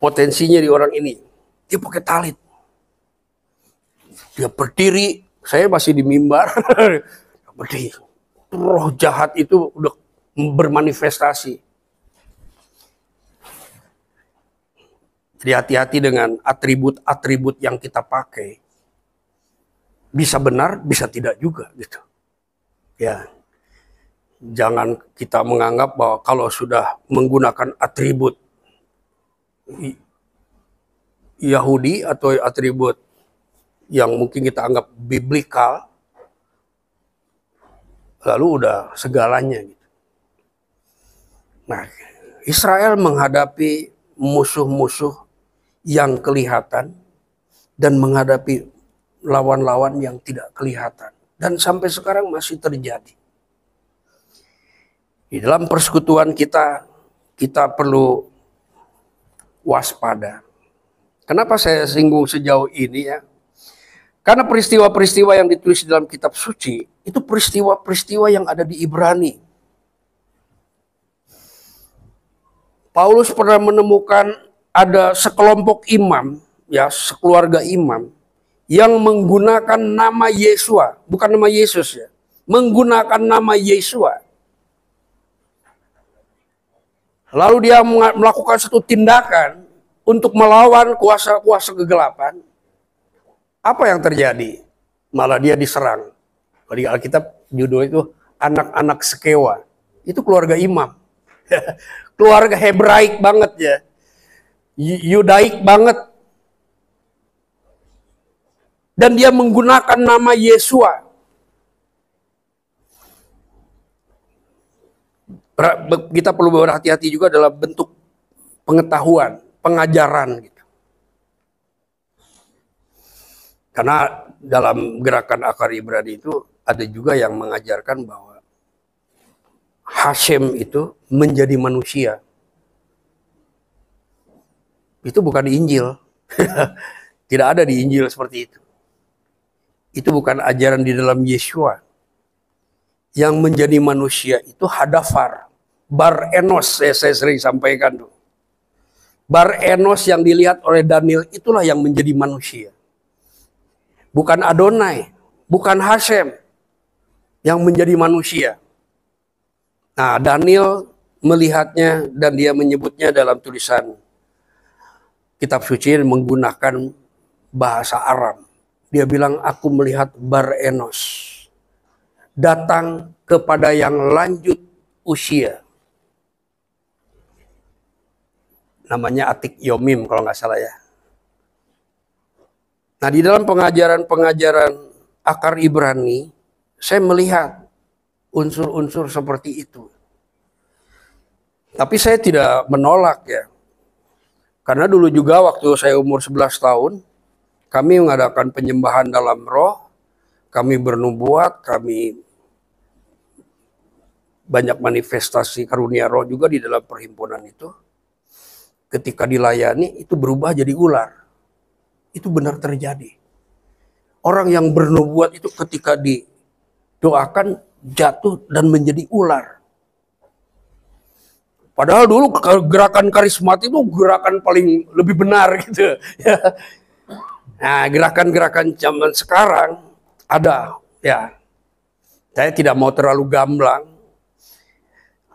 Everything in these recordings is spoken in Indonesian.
potensinya di orang ini. Dia pakai talit. Dia berdiri, saya masih di mimbar. Berdiri. Roh jahat itu udah bermanifestasi. Jadi hati-hati dengan atribut-atribut yang kita pakai. Bisa benar, bisa tidak juga gitu. Ya. Jangan kita menganggap bahwa kalau sudah menggunakan atribut Yahudi atau atribut yang mungkin kita anggap biblikal, lalu udah segalanya gitu. Nah, Israel menghadapi musuh-musuh yang kelihatan dan menghadapi lawan-lawan yang tidak kelihatan. Dan sampai sekarang masih terjadi. Di dalam persekutuan kita perlu waspada. Kenapa saya singgung sejauh ini ya? Karena peristiwa-peristiwa yang ditulis dalam kitab suci, itu peristiwa-peristiwa yang ada di Ibrani. Paulus pernah menemukan ada sekelompok imam, ya sekeluarga imam, yang menggunakan nama Yesua, bukan nama Yesus ya, menggunakan nama Yesua. Lalu dia melakukan satu tindakan untuk melawan kuasa-kuasa kegelapan. Apa yang terjadi? Malah dia diserang. Di Alkitab judul itu anak-anak Skewa. Itu keluarga imam. Keluarga Hebraik banget ya. Yudaik banget. Dan dia menggunakan nama Yesua. Kita perlu berhati-hati juga dalam bentuk pengetahuan, pengajaran gitu. Karena dalam gerakan akar Ibrani itu ada juga yang mengajarkan bahwa Hashem itu menjadi manusia. Itu bukan di Injil. Tidak ada di Injil seperti itu. Itu bukan ajaran di dalam Yesua. Yang menjadi manusia itu Hadafar. Bar Enos, saya sering sampaikan tuh. Bar Enos yang dilihat oleh Daniel itulah yang menjadi manusia. Bukan Adonai, bukan Hashem yang menjadi manusia. Nah, Daniel melihatnya dan dia menyebutnya dalam tulisan kitab suci menggunakan bahasa Aram. Dia bilang, aku melihat Bar Enos datang kepada yang lanjut usia. Namanya Atik Yomim kalau nggak salah ya. Nah, di dalam pengajaran akar Ibrani, saya melihat unsur-unsur seperti itu. Tapi saya tidak menolak ya. Karena dulu juga waktu saya umur 11 tahun, kami mengadakan penyembahan dalam roh, kami bernubuat, kami banyak manifestasi karunia roh juga di dalam perhimpunan itu. Ketika dilayani, itu berubah jadi ular. Itu benar terjadi. Orang yang bernubuat itu ketika didoakan jatuh dan menjadi ular. Padahal dulu gerakan karismatik itu gerakan paling lebih benar gitu. Nah, gerakan-gerakan zaman sekarang ada ya. Saya tidak mau terlalu gamblang.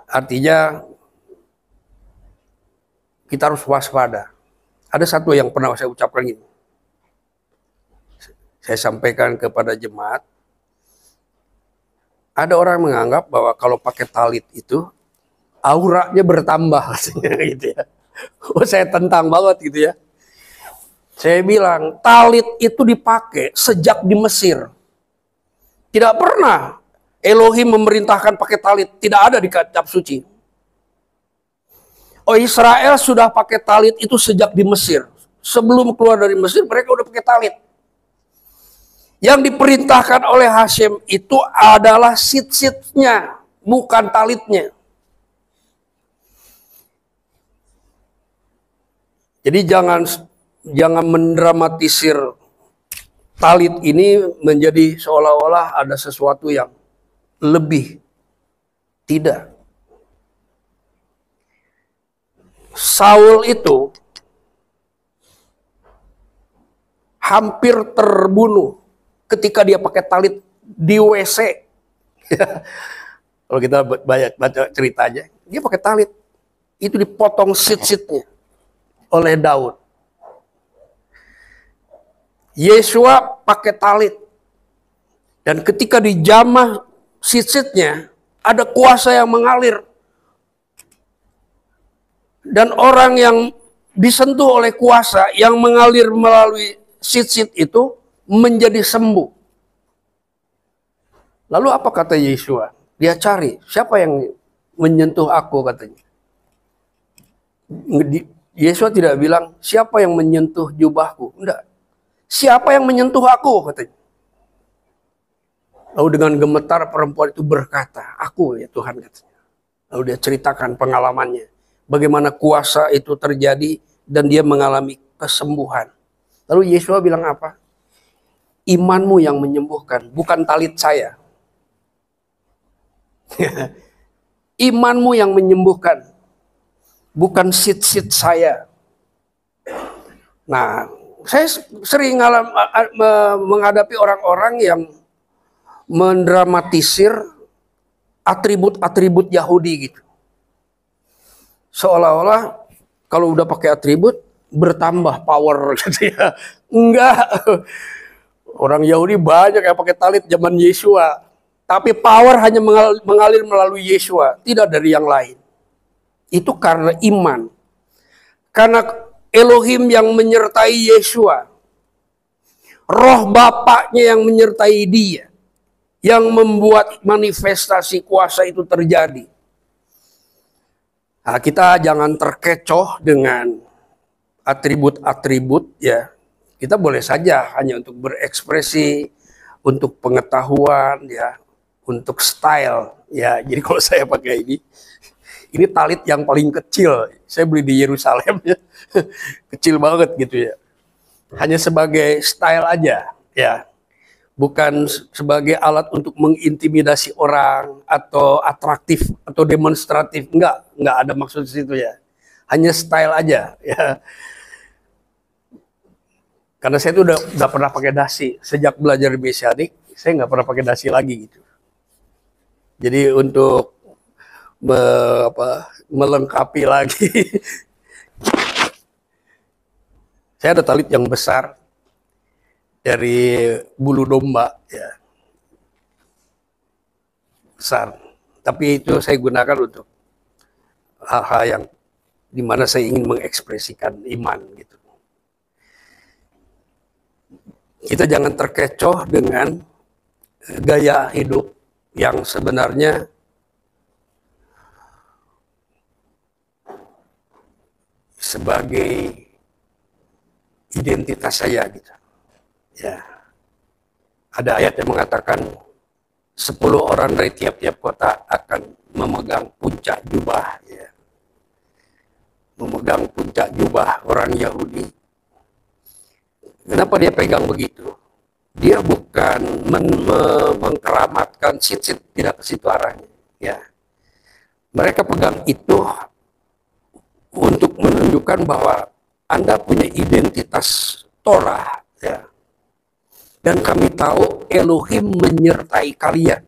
Artinya kita harus waspada. Ada satu yang pernah saya ucapkan ini. Saya sampaikan kepada jemaat, ada orang menganggap bahwa kalau pakai talit itu auranya bertambah gitu ya. Oh, saya tentang banget gitu ya. Saya bilang talit itu dipakai sejak di Mesir. Tidak pernah Elohim memerintahkan pakai talit, tidak ada di kitab suci. Oh, Israel sudah pakai talit itu sejak di Mesir. Sebelum keluar dari Mesir mereka udah pakai talit. Yang diperintahkan oleh Hashem itu adalah sit-sitnya, bukan talitnya. Jadi jangan mendramatisir talit ini menjadi seolah-olah ada sesuatu yang lebih. Tidak. Saul itu hampir terbunuh ketika dia pakai talit di WC. Kalau kita baca ceritanya, dia pakai talit, itu dipotong sit-sitnya oleh Daud. Yesua pakai talit, dan ketika dijamah sit-sitnya, ada kuasa yang mengalir. Dan orang yang disentuh oleh kuasa yang mengalir melalui sit-sit itu menjadi sembuh. Lalu apa kata Yesua? Dia cari, siapa yang menyentuh aku, katanya. Yesua tidak bilang, siapa yang menyentuh jubahku. Enggak. Siapa yang menyentuh aku, katanya. Lalu dengan gemetar perempuan itu berkata, aku ya Tuhan, katanya. Lalu dia ceritakan pengalamannya. Bagaimana kuasa itu terjadi dan dia mengalami kesembuhan. Lalu Yesua bilang apa? Imanmu yang menyembuhkan, bukan talit saya. Imanmu yang menyembuhkan, bukan sit-sit saya. Nah, saya sering menghadapi orang-orang yang mendramatisir atribut-atribut Yahudi gitu. Seolah-olah kalau udah pakai atribut bertambah power gitu ya. Enggak. Orang Yahudi banyak yang pakai talit zaman Yesua. Tapi power hanya mengalir melalui Yesua, tidak dari yang lain. Itu karena iman. Karena Elohim yang menyertai Yesua. Roh Bapaknya yang menyertai dia. Yang membuat manifestasi kuasa itu terjadi. Nah, kita jangan terkecoh dengan atribut-atribut ya. Kita boleh saja hanya untuk berekspresi, untuk pengetahuan ya, untuk style ya. Jadi kalau saya pakai ini talit yang paling kecil. Saya beli di Yerusalem ya. Kecil banget gitu ya. Hanya sebagai style aja ya. Bukan sebagai alat untuk mengintimidasi orang atau atraktif atau demonstratif. Enggak ada maksud situ ya. Hanya style aja ya. Karena saya itu udah pernah pakai dasi sejak belajar di Mesianik, saya nggak pernah pakai dasi lagi gitu. Jadi untuk melengkapi lagi, saya ada talit yang besar dari bulu domba ya, besar. Tapi itu saya gunakan untuk hal-hal yang dimana saya ingin mengekspresikan iman gitu. Kita jangan terkecoh dengan gaya hidup yang sebenarnya sebagai identitas saya gitu. Ya. Ada ayat yang mengatakan 10 orang dari tiap-tiap kota akan memegang puncak jubah ya. Memegang puncak jubah orang Yahudi. Kenapa dia pegang begitu? Dia bukan mengkeramatkan sit-sit, tidak ke situ arahnya. Ya. Mereka pegang itu untuk menunjukkan bahwa Anda punya identitas Torah. Ya. Dan kami tahu Elohim menyertai kalian.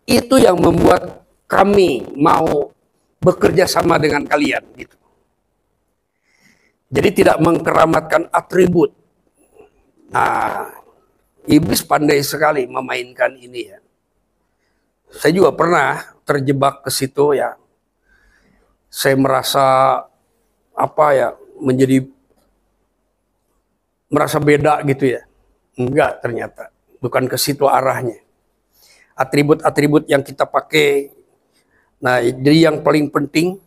Itu yang membuat kami mau bekerja sama dengan kalian. Gitu. Jadi tidak mengkeramatkan atribut. Nah, iblis pandai sekali memainkan ini ya. Saya juga pernah terjebak ke situ ya. Saya merasa merasa beda gitu ya. Enggak, ternyata bukan ke situ arahnya. Atribut-atribut yang kita pakai. Nah, jadi yang paling penting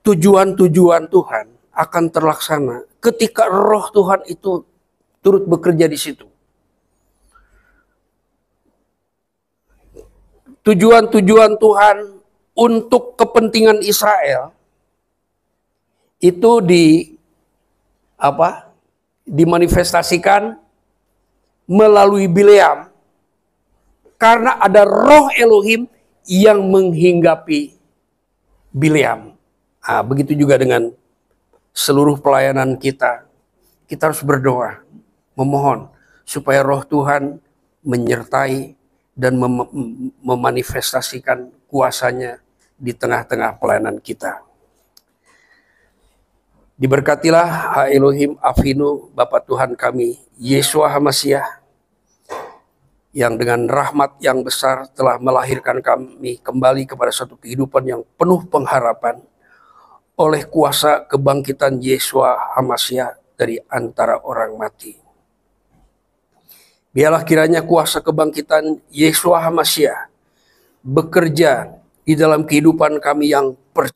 tujuan-tujuan Tuhan akan terlaksana ketika roh Tuhan itu turut bekerja di situ. Tujuan-tujuan Tuhan untuk kepentingan Israel itu dimanifestasikan melalui Bileam karena ada roh Elohim yang menghinggapi Bileam. Nah, begitu juga dengan seluruh pelayanan kita. kita harus berdoa, memohon supaya roh Tuhan menyertai dan memanifestasikan kuasanya di tengah-tengah pelayanan kita. Diberkatilah Ha Elohim Avinu, Bapa Tuhan kami, Yeshua HaMashiach, yang dengan rahmat yang besar telah melahirkan kami kembali kepada satu kehidupan yang penuh pengharapan oleh kuasa kebangkitan Yeshua HaMashiach dari antara orang mati. Biarlah kiranya kuasa kebangkitan Yeshua HaMashiach bekerja di dalam kehidupan kami yang percaya